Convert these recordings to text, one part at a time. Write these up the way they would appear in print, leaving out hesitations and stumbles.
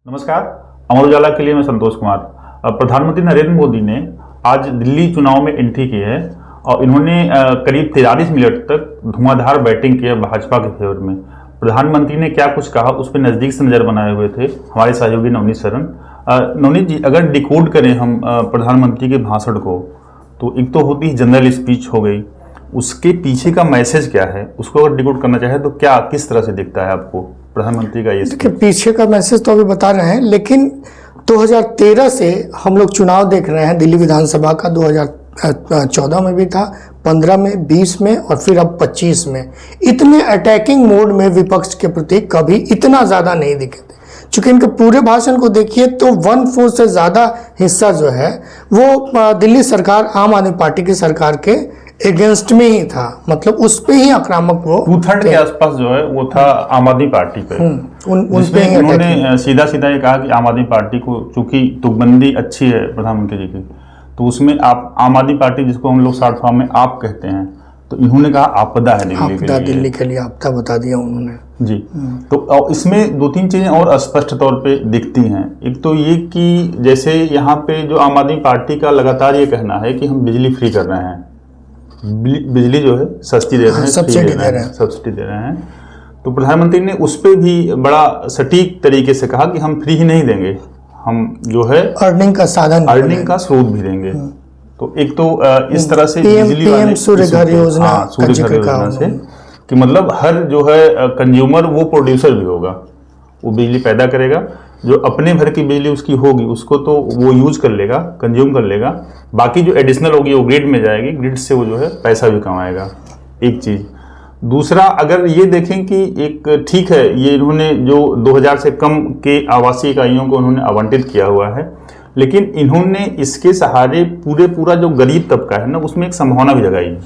नमस्कार। अमर उजाला के लिए मैं संतोष कुमार। प्रधानमंत्री नरेंद्र मोदी ने आज दिल्ली चुनाव में एंट्री की है और इन्होंने करीब 43 मिनट तक धुआंधार बैटिंग की है भाजपा के फेवर में। प्रधानमंत्री ने क्या कुछ कहा उस पर नज़दीक से नज़र बनाए हुए थे हमारे सहयोगी नवनीत शरण। नवनीत जी, अगर डिकोड करें हम प्रधानमंत्री के भाषण को, तो एक तो होती जनरल स्पीच हो गई, उसके पीछे का मैसेज क्या है उसको अगर डिकोड करना चाहे तो क्या किस तरह से दिखता है आपको प्रधानमंत्री का ये? देखिए, पीछे का मैसेज तो अभी बता रहे हैं, लेकिन 2013 से हम लोग चुनाव देख रहे हैं दिल्ली विधानसभा का। 2014 में भी था, 15 में, 20 में और फिर अब 25 में। इतने अटैकिंग मोड में विपक्ष के प्रति कभी इतना ज़्यादा नहीं दिखे थे। चूंकि इनके पूरे भाषण को देखिए तो 1/4 से ज़्यादा हिस्सा जो है वो दिल्ली सरकार, आम आदमी पार्टी की सरकार के अगेंस्ट में ही था, मतलब उस पे ही आक्रामक वो 2/3 के आसपास जो है वो था आम आदमी पार्टी पे। उनपे उन्होंने सीधा सीधा ये कहा कि आम आदमी पार्टी को, चूंकि तुकबंदी अच्छी है प्रधानमंत्री जी की, तो उसमें आप आम आदमी पार्टी, जिसको हम लोग शॉर्ट फॉर्म में आप कहते हैं, तो इन्होंने कहा आपदा है दिल्ली के लिए आपदा बता दिया उन्होंने जी। तो इसमें 2-3 चीजें और स्पष्ट तौर पे दिखती हैं। एक तो ये कि जैसे यहाँ पे जो आम आदमी पार्टी का लगातार ये कहना है कि हम बिजली फ्री कर रहे हैं, बिजली जो है सस्ती दे रहे हैं, सब्सिडी दे रहे हैं। तो प्रधानमंत्री ने उस पर भी बड़ा सटीक तरीके से कहा कि हम फ्री ही नहीं देंगे, हम जो है अर्निंग का साधन, अर्निंग का स्रोत भी देंगे। तो एक तो इस तरह से बिजली वाले सूर्य घर योजना से कि मतलब हर जो है कंज्यूमर वो प्रोड्यूसर भी होगा, वो बिजली पैदा करेगा, जो अपने भर की बिजली उसकी होगी उसको तो वो यूज कर लेगा, कंज्यूम कर लेगा, बाकी जो एडिशनल होगी वो ग्रिड में जाएगी, ग्रिड से वो जो है पैसा भी कमाएगा। एक चीज़। दूसरा, अगर ये देखें कि एक ठीक है, ये इन्होंने जो 2000 से कम के आवासीय इकाइयों को उन्होंने आवंटित किया हुआ है, लेकिन इन्होंने इसके सहारे पूरा जो गरीब तबका है ना, उसमें एक संभावना भी जगाई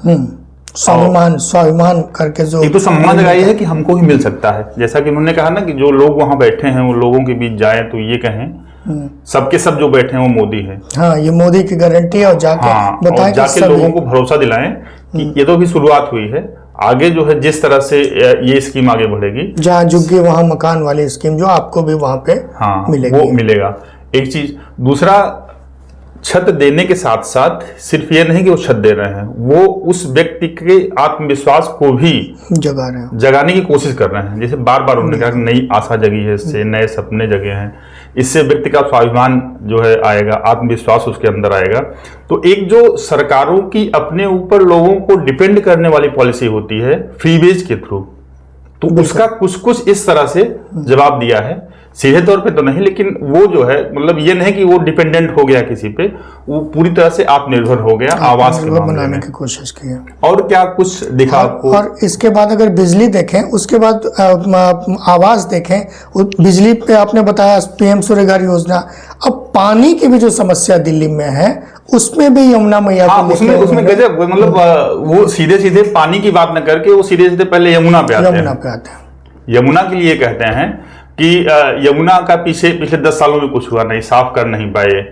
है। स्वाभिमान करके जो एक तो सम्मान जगाई है कि हमको ही मिल सकता है। जैसा कि उन्होंने कहा ना कि जो लोग वहां बैठे हैं वो लोगों के बीच जाए तो ये कहें सबके सब जो बैठे हैं वो मोदी है। हाँ, ये मोदी की गारंटी है। और जाके बताएं, जाके लोगों को भरोसा दिलाएं कि ये तो अभी शुरुआत हुई है, आगे जो है जिस तरह से ये स्कीम आगे बढ़ेगी, जहाँ झुग्गी वहाँ मकान वाली स्कीम जो आपको भी वहां पे मिलेगी, वो मिलेगा। एक चीज। दूसरा, छत देने के साथ साथ सिर्फ ये नहीं कि वो छत दे रहे हैं, वो उस व्यक्ति के आत्मविश्वास को भी जगाने की कोशिश कर रहे हैं। जैसे बार बार उन्होंने कहा कि नई आशा जगी है, इससे नए सपने जगे हैं, इससे व्यक्ति का स्वाभिमान जो है आएगा, आत्मविश्वास उसके अंदर आएगा। तो एक जो सरकारों की अपने ऊपर लोगों को डिपेंड करने वाली पॉलिसी होती है फ्रीवेज के थ्रू, तो उसका कुछ इस तरह से जवाब दिया है। सीधे तौर पे तो नहीं, लेकिन वो जो है मतलब ये नहीं कि वो डिपेंडेंट हो गया किसी पे, वो पूरी तरह से आत्मनिर्भर हो गया, आवास के बनाने की कोशिश की है। और क्या कुछ दिखा आपको? और इसके बाद अगर बिजली देखें, उसके बाद आवास देखें, बिजली पे आपने बताया PM सूर्य घर योजना। अब पानी की भी जो समस्या दिल्ली में है उसमें भी यमुना मैया उसमें गजब, मतलब वो सीधे पानी की बात न करके वो सीधे पहले यमुना पे आते हैं। यमुना के लिए कहते हैं कि यमुना का पिछले 10 सालों में कुछ हुआ नहीं, साफ कर नहीं पाए,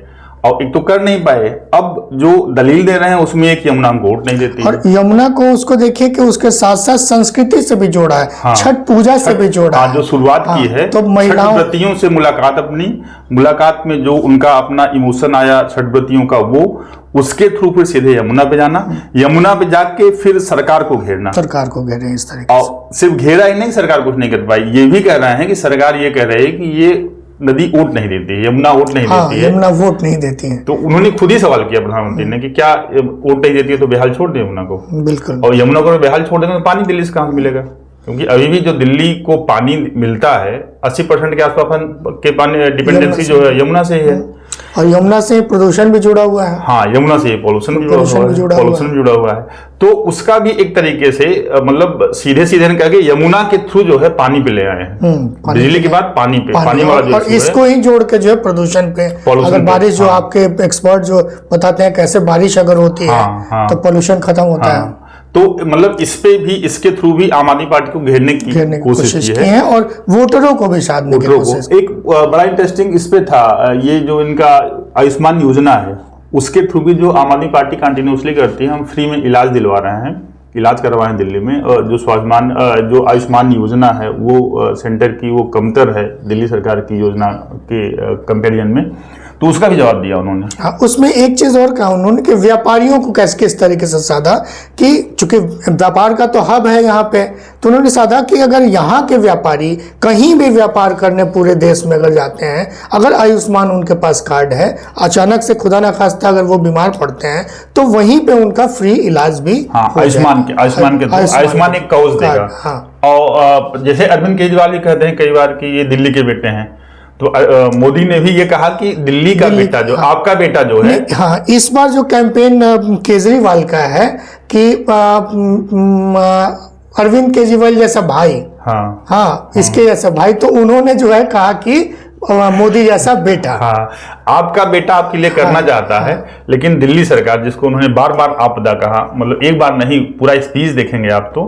और एक तो कर नहीं पाए, अब जो दलील दे रहे हैं उसमें एक यमुना हमको वोट नहीं देती। और यमुना को उसको देखिए कि उसके साथ साथ संस्कृति से भी जोड़ा है, हाँ, छठ पूजा से भी जोड़ा है, जो शुरुआत की है, तो महिलाओं व्रतियों से मुलाकात में जो उनका अपना इमोशन आया छठ व्रतियों का, वो उसके थ्रू फिर सीधे यमुना पे जाना, यमुना पे जाके फिर सरकार को घेरना, सरकार को घेरे इस तरीके से। और सिर्फ घेरा ही नहीं, सरकार कुछ नहीं कर पाई, ये भी कह रहे हैं कि सरकार ये कह रही है कि ये नदी वोट नहीं देती है, यमुना वोट नहीं देती है, यमुना वोट नहीं देती है। तो उन्होंने खुद ही सवाल किया प्रधानमंत्री ने कि क्या वोट नहीं देती है तो बेहाल छोड़ दे यमुना को। बिल्कुल। और यमुना को बेहाल छोड़ देंगे तो पानी दिल्ली से कहाँ से मिलेगा? क्योंकि अभी भी जो दिल्ली को पानी मिलता है 80% के आसपास के पानी डिपेंडेंसी जो है यमुना से ही है, और यमुना से प्रदूषण भी जुड़ा हुआ है। हाँ, यमुना से पॉल्यूशन भी जुड़ा हुआ है। तो उसका भी एक तरीके से मतलब सीधे कह के यमुना के थ्रू जो है पानी पे ले आए हैं, बिजली के बाद पानी वाला जो, और इसको ही जोड़ के जो है प्रदूषण पे, अगर बारिश जो आपके एक्सपर्ट जो बताते हैं कैसे बारिश अगर होती है तो पोल्यूशन खत्म होता है। तो मतलब इस पे भी, इसके थ्रू भी आम आदमी पार्टी को घेरने की कोशिश की है, और वोटरों को भी साधने की कोशिश। एक बड़ा इंटरेस्टिंग इस पे था, ये जो इनका आयुष्मान योजना है उसके थ्रू भी जो आम आदमी पार्टी कंटिन्यूसली करती है, हम फ्री में इलाज दिलवा रहे हैं, इलाज करवाएं दिल्ली में, और जो आयुष्मान योजना है वो सेंटर की वो कमतर है दिल्ली सरकार की योजना के कंपेरिजन में, तो उसका भी जवाब दिया उन्होंने। हाँ, उसमें एक चीज और कहा उन्होंने कि व्यापारियों को कैसे किस तरीके से साधा कि चूंकि व्यापार का तो हब है यहाँ पे, तो उन्होंने साधा कि अगर यहाँ के व्यापारी कहीं भी व्यापार करने पूरे देश में अगर जाते हैं, अगर आयुष्मान उनके पास कार्ड है, अचानक से खुदा ना खास्ता अगर वो बीमार पड़ते हैं तो वहीं पे उनका फ्री इलाज भी आयुष्मान एक कवच देगा। हाँ। और जैसे अरविंद केजरीवाल भी कहते हैं कई बार कि ये दिल्ली के बेटे हैं, तो मोदी ने भी ये कहा कि दिल्ली का बेटा जो आपका बेटा जो है। हाँ, इस बार जो कैंपेन केजरीवाल का है कि अरविंद केजरीवाल जैसा भाई, हाँ इसके जैसा भाई, तो उन्होंने जो है कहा कि मोदी जैसा बेटा। हाँ, आपका बेटा आपके लिए करना चाहता है, लेकिन दिल्ली सरकार जिसको उन्होंने बार बार आपदा कहा, मतलब एक बार नहीं पूरा स्पीच देखेंगे आप तो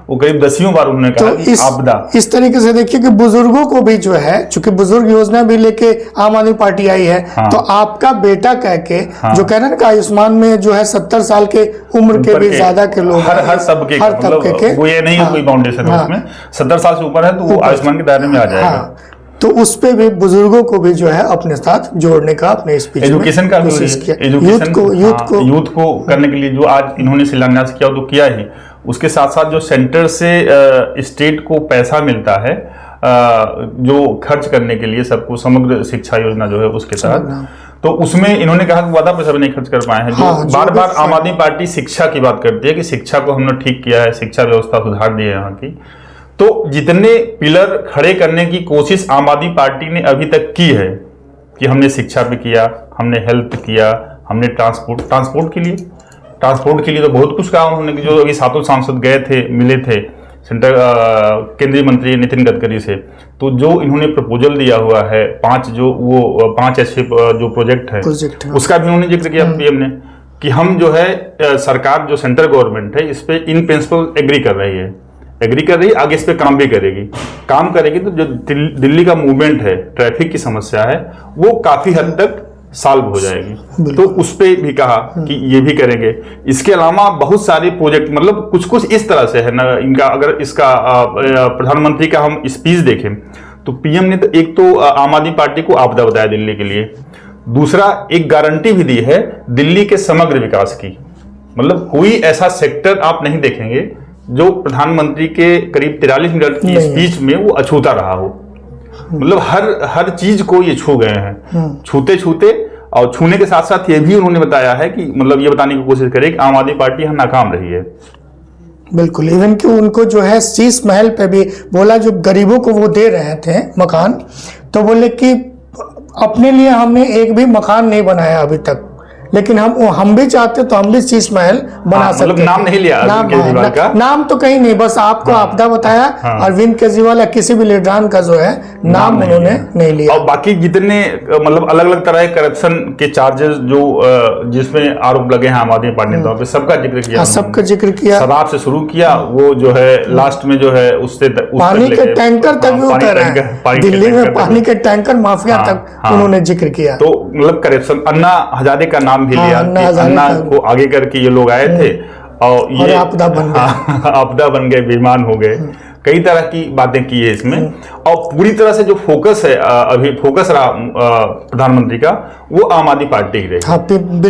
वो करीब 10 बार उन्होंने कहा कि आपदा। इस तरीके से देखिए कि बुजुर्गों को भी जो है, चूंकि बुजुर्ग योजना भी लेके आम आदमी पार्टी आई है, तो आपका बेटा कह के जो कह रहे हैं ना आयुष्मान में जो है 70 साल के उम्र के भी ज्यादा के लोग, हर तबके के, वो ये नहीं है कोई बाउंडेशन है उसमें, 70 साल से ऊपर है तो वो आयुष्मान के दायरे में आ जाएगा। तो उस पे भी बुजुर्गों को भी जो है अपने साथ जोड़ने का अपने स्पीच एजुकेशन का कोशिश किया, यूथ को करने के लिए जो आज इन्होंने शिलान्यास किया तो किया ही, उसके साथ साथ जो सेंटर से स्टेट को पैसा मिलता है जो खर्च करने के लिए सबको, समग्र शिक्षा योजना जो है उसके तहत, तो उसमें इन्होंने कहा कि ज्यादा पैसा भी नहीं खर्च कर पाए हैं। जो बार बार आम आदमी पार्टी शिक्षा की बात करती है कि शिक्षा को हमने ठीक किया है, शिक्षा व्यवस्था सुधार दी है यहाँ की, तो जितने पिलर खड़े करने की कोशिश आम आदमी पार्टी ने अभी तक की है कि हमने शिक्षा पे किया, हमने हेल्थ किया, हमने ट्रांसपोर्ट के लिए तो बहुत कुछ कहा उन्होंने, जो अभी 7 सांसद गए थे, मिले थे सेंटर केंद्रीय मंत्री नितिन गडकरी से, तो जो इन्होंने प्रपोजल दिया हुआ है 5 ऐसे जो प्रोजेक्ट है उसका भी उन्होंने जिक्र किया पीएम ने कि हम जो है सरकार जो सेंट्रल गवर्नमेंट है इस पे इन प्रिंसिपल एग्री कर रही है, आगे इस पे काम भी करेगी, तो जो दिल्ली का मूवमेंट है, ट्रैफिक की समस्या है, वो काफी हद तक सॉल्व हो जाएगी। तो उस पे भी कहा कि ये भी करेंगे। इसके अलावा बहुत सारे प्रोजेक्ट, मतलब कुछ इस तरह से है ना इनका, अगर इसका प्रधानमंत्री का हम स्पीच देखें तो पीएम ने तो एक तो आम आदमी पार्टी को आपदा बताया दिल्ली के लिए, दूसरा एक गारंटी भी दी है दिल्ली के समग्र विकास की, मतलब कोई ऐसा सेक्टर आप नहीं देखेंगे जो प्रधानमंत्री के करीब 43 मिनट की स्पीच में वो अछूता रहा हो, मतलब हर चीज को ये छू गए हैं, छूते और छूने के साथ साथ ये भी उन्होंने बताया है कि मतलब ये बताने की कोशिश करे कि आम आदमी पार्टी यहाँ नाकाम रही है। बिल्कुल, इवन कि उनको जो है शीश महल पे भी बोला, जो गरीबों को वो दे रहे थे मकान, तो बोले कि अपने लिए हमने एक भी मकान नहीं बनाया अभी तक, लेकिन हम भी चाहते तो हम भी शीश महल बना सकते। मतलब नाम नहीं लिया केजरीवाल का, नाम तो कहीं नहीं, बस आपको आपदा बताया। अरविंद केजरीवाल या किसी भी लीडरान का जो है नाम उन्होंने नहीं लिया। और बाकी जितने मतलब अलग अलग तरह के करप्शन के चार्जेस जो जिसमें आरोप लगे हैं आम आदमी पार्टी ने, तो सबका जिक्र किया, सबका जिक्र किया। शराब से शुरू किया, वो जो है लास्ट में जो है उससे पानी के टैंकर तक भी उतर है, दिल्ली में पानी के टैंकर माफिया तक उन्होंने जिक्र किया। तो मतलब करप्शन, अन्ना हजारे का नाम भी लिया, अन्ना को आगे करके ये लोग आए थे और ये आपदा बन गए, बेईमान हो गए, कई तरह की बातें की है इसमें। और पूरी तरह से जो फोकस है अभी फोकस रहा प्रधानमंत्री का, वो आम आदमी पार्टी ही रही। हाँ,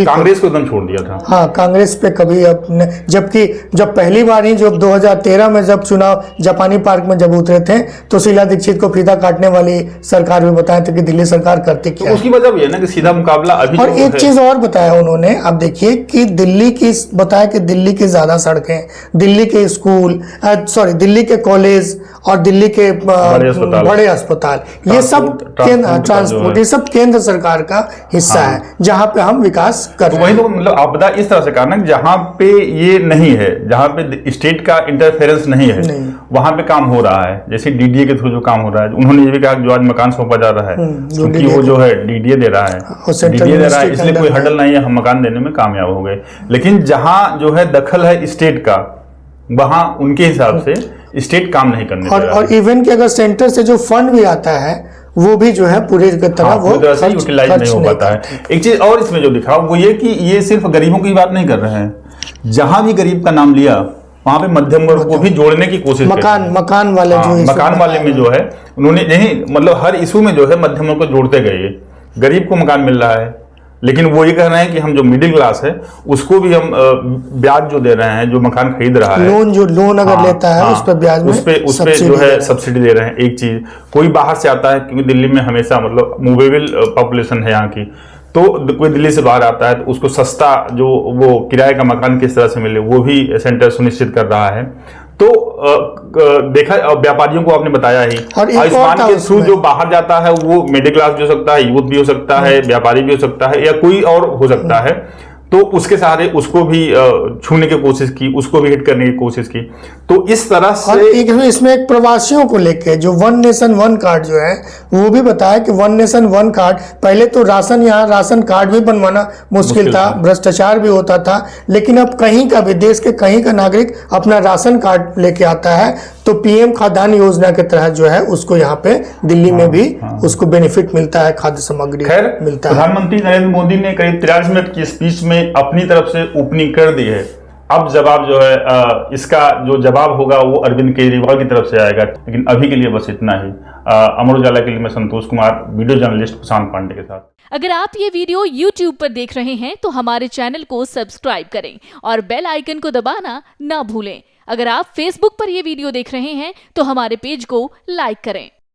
कांग्रेस को एकदम छोड़ दिया था। हाँ, कांग्रेस पे कभी अपने, जबकि जब पहली बार ही जब 2013 में जब चुनाव जापानी पार्क में जब उतरे थे तो शीला दीक्षित को फीता काटने वाली सरकार भी बताया था कि दिल्ली सरकार करती क्या। तो उसकी वजह भी है ना कि सीधा मुकाबला अभी। और एक चीज और बताया उन्होंने, अब देखिए कि दिल्ली की बताया कि दिल्ली की ज्यादा सड़कें, दिल्ली के स्कूल, दिल्ली के कॉलेज और दिल्ली के बड़े अस्पताल, ये सब ट्रांसपोर्ट, ये सब केंद्र सरकार का हिस्सा है, जहां पे हम विकास कर रहे हैं। वही तो मतलब आपदा इस तरह से करना, जहां पे ये नहीं है, जहां पे स्टेट का इंटरफेरेंस नहीं है, वहां पे काम हो रहा है। जैसे डीडीए के थ्रू जो काम हो रहा है, उन्होंने ये भी कहा कि जो आज मकान सौंपा जा रहा है क्योंकि वो जो है डीडीए दे रहा है, इसलिए कोई हडल नहीं है, हम मकान देने में कामयाब हो गए। लेकिन जहां जो है दखल है स्टेट का, वहां उनके हिसाब से स्टेट काम नहीं करने दे रहा है। और इवन कि अगर सेंटर से जो फंड भी आता है वो भी जो है पूरी तरह वो यूटिलाइज नहीं हो पाता है। एक चीज और इसमें जो दिखा वो ये कि ये सिर्फ गरीबों की बात नहीं कर रहे हैं, जहां भी गरीब का नाम लिया वहां पे मध्यम वर्ग को भी जोड़ने की कोशिश मकान वाले हाँ, जो मकान वाले में जो है उन्होंने नहीं, मतलब हर इशू में जो है मध्यम वर्ग को जोड़ते गए। गरीब को मकान मिल रहा है, लेकिन वो ये कह रहे हैं कि हम जो मिडिल क्लास है उसको भी हम ब्याज जो दे रहे हैं, जो मकान खरीद रहा है, लोन अगर लेता है उस पर ब्याज में उस पे जो है सब्सिडी दे रहे हैं। एक चीज, कोई बाहर से आता है, क्योंकि दिल्ली में हमेशा मतलब मूवेबल पॉपुलेशन है यहाँ की, तो कोई दिल्ली से बाहर आता है तो उसको सस्ता जो वो किराए का मकान किस तरह से मिले वो भी सेंटर सुनिश्चित कर रहा है। तो देखा, व्यापारियों को आपने बताया ही, आयुष्मान के थ्रू जो बाहर जाता है वो मिडिल क्लास भी हो सकता है, यूथ भी हो सकता है, व्यापारी भी हो सकता है, या कोई और हो सकता है, तो उसके सहारे उसको भी छूने की कोशिश की, उसको भी हिट करने की कोशिश की। तो इस तरह से इसमें एक प्रवासियों को लेके जो वन नेशन वन कार्ड जो है वो भी बताया कि वन नेशन वन कार्ड, पहले तो यहाँ राशन कार्ड भी बनवाना मुश्किल था, भ्रष्टाचार भी होता था, लेकिन अब कहीं का भी देश के कहीं का नागरिक अपना राशन कार्ड लेके आता है तो पीएम खाद्यान्न योजना के तहत जो है उसको यहाँ पे दिल्ली में भी उसको बेनिफिट मिलता है, खाद्य सामग्री मिलता है। प्रधानमंत्री नरेंद्र मोदी ने करीब 43 मिनट की स्पीच में अपनी तरफ से ओपनिंग कर दी है। अब जवाब जो है इसका जो जवाब होगा वो अरविंद केजरीवाल की तरफ से आएगा। लेकिन अभी के लिए बस इतना ही। अमर उजाला के लिए मैं संतोष कुमार, वीडियो जर्नलिस्ट प्रशांत पांडे के साथ। अगर आप ये वीडियो YouTube पर देख रहे हैं तो हमारे चैनल को सब्सक्राइब करें और बेल आइकन को दबाना ना भूलें। अगर आप Facebook पर ये वीडियो देख रहे हैं तो हमारे पेज को लाइक करें।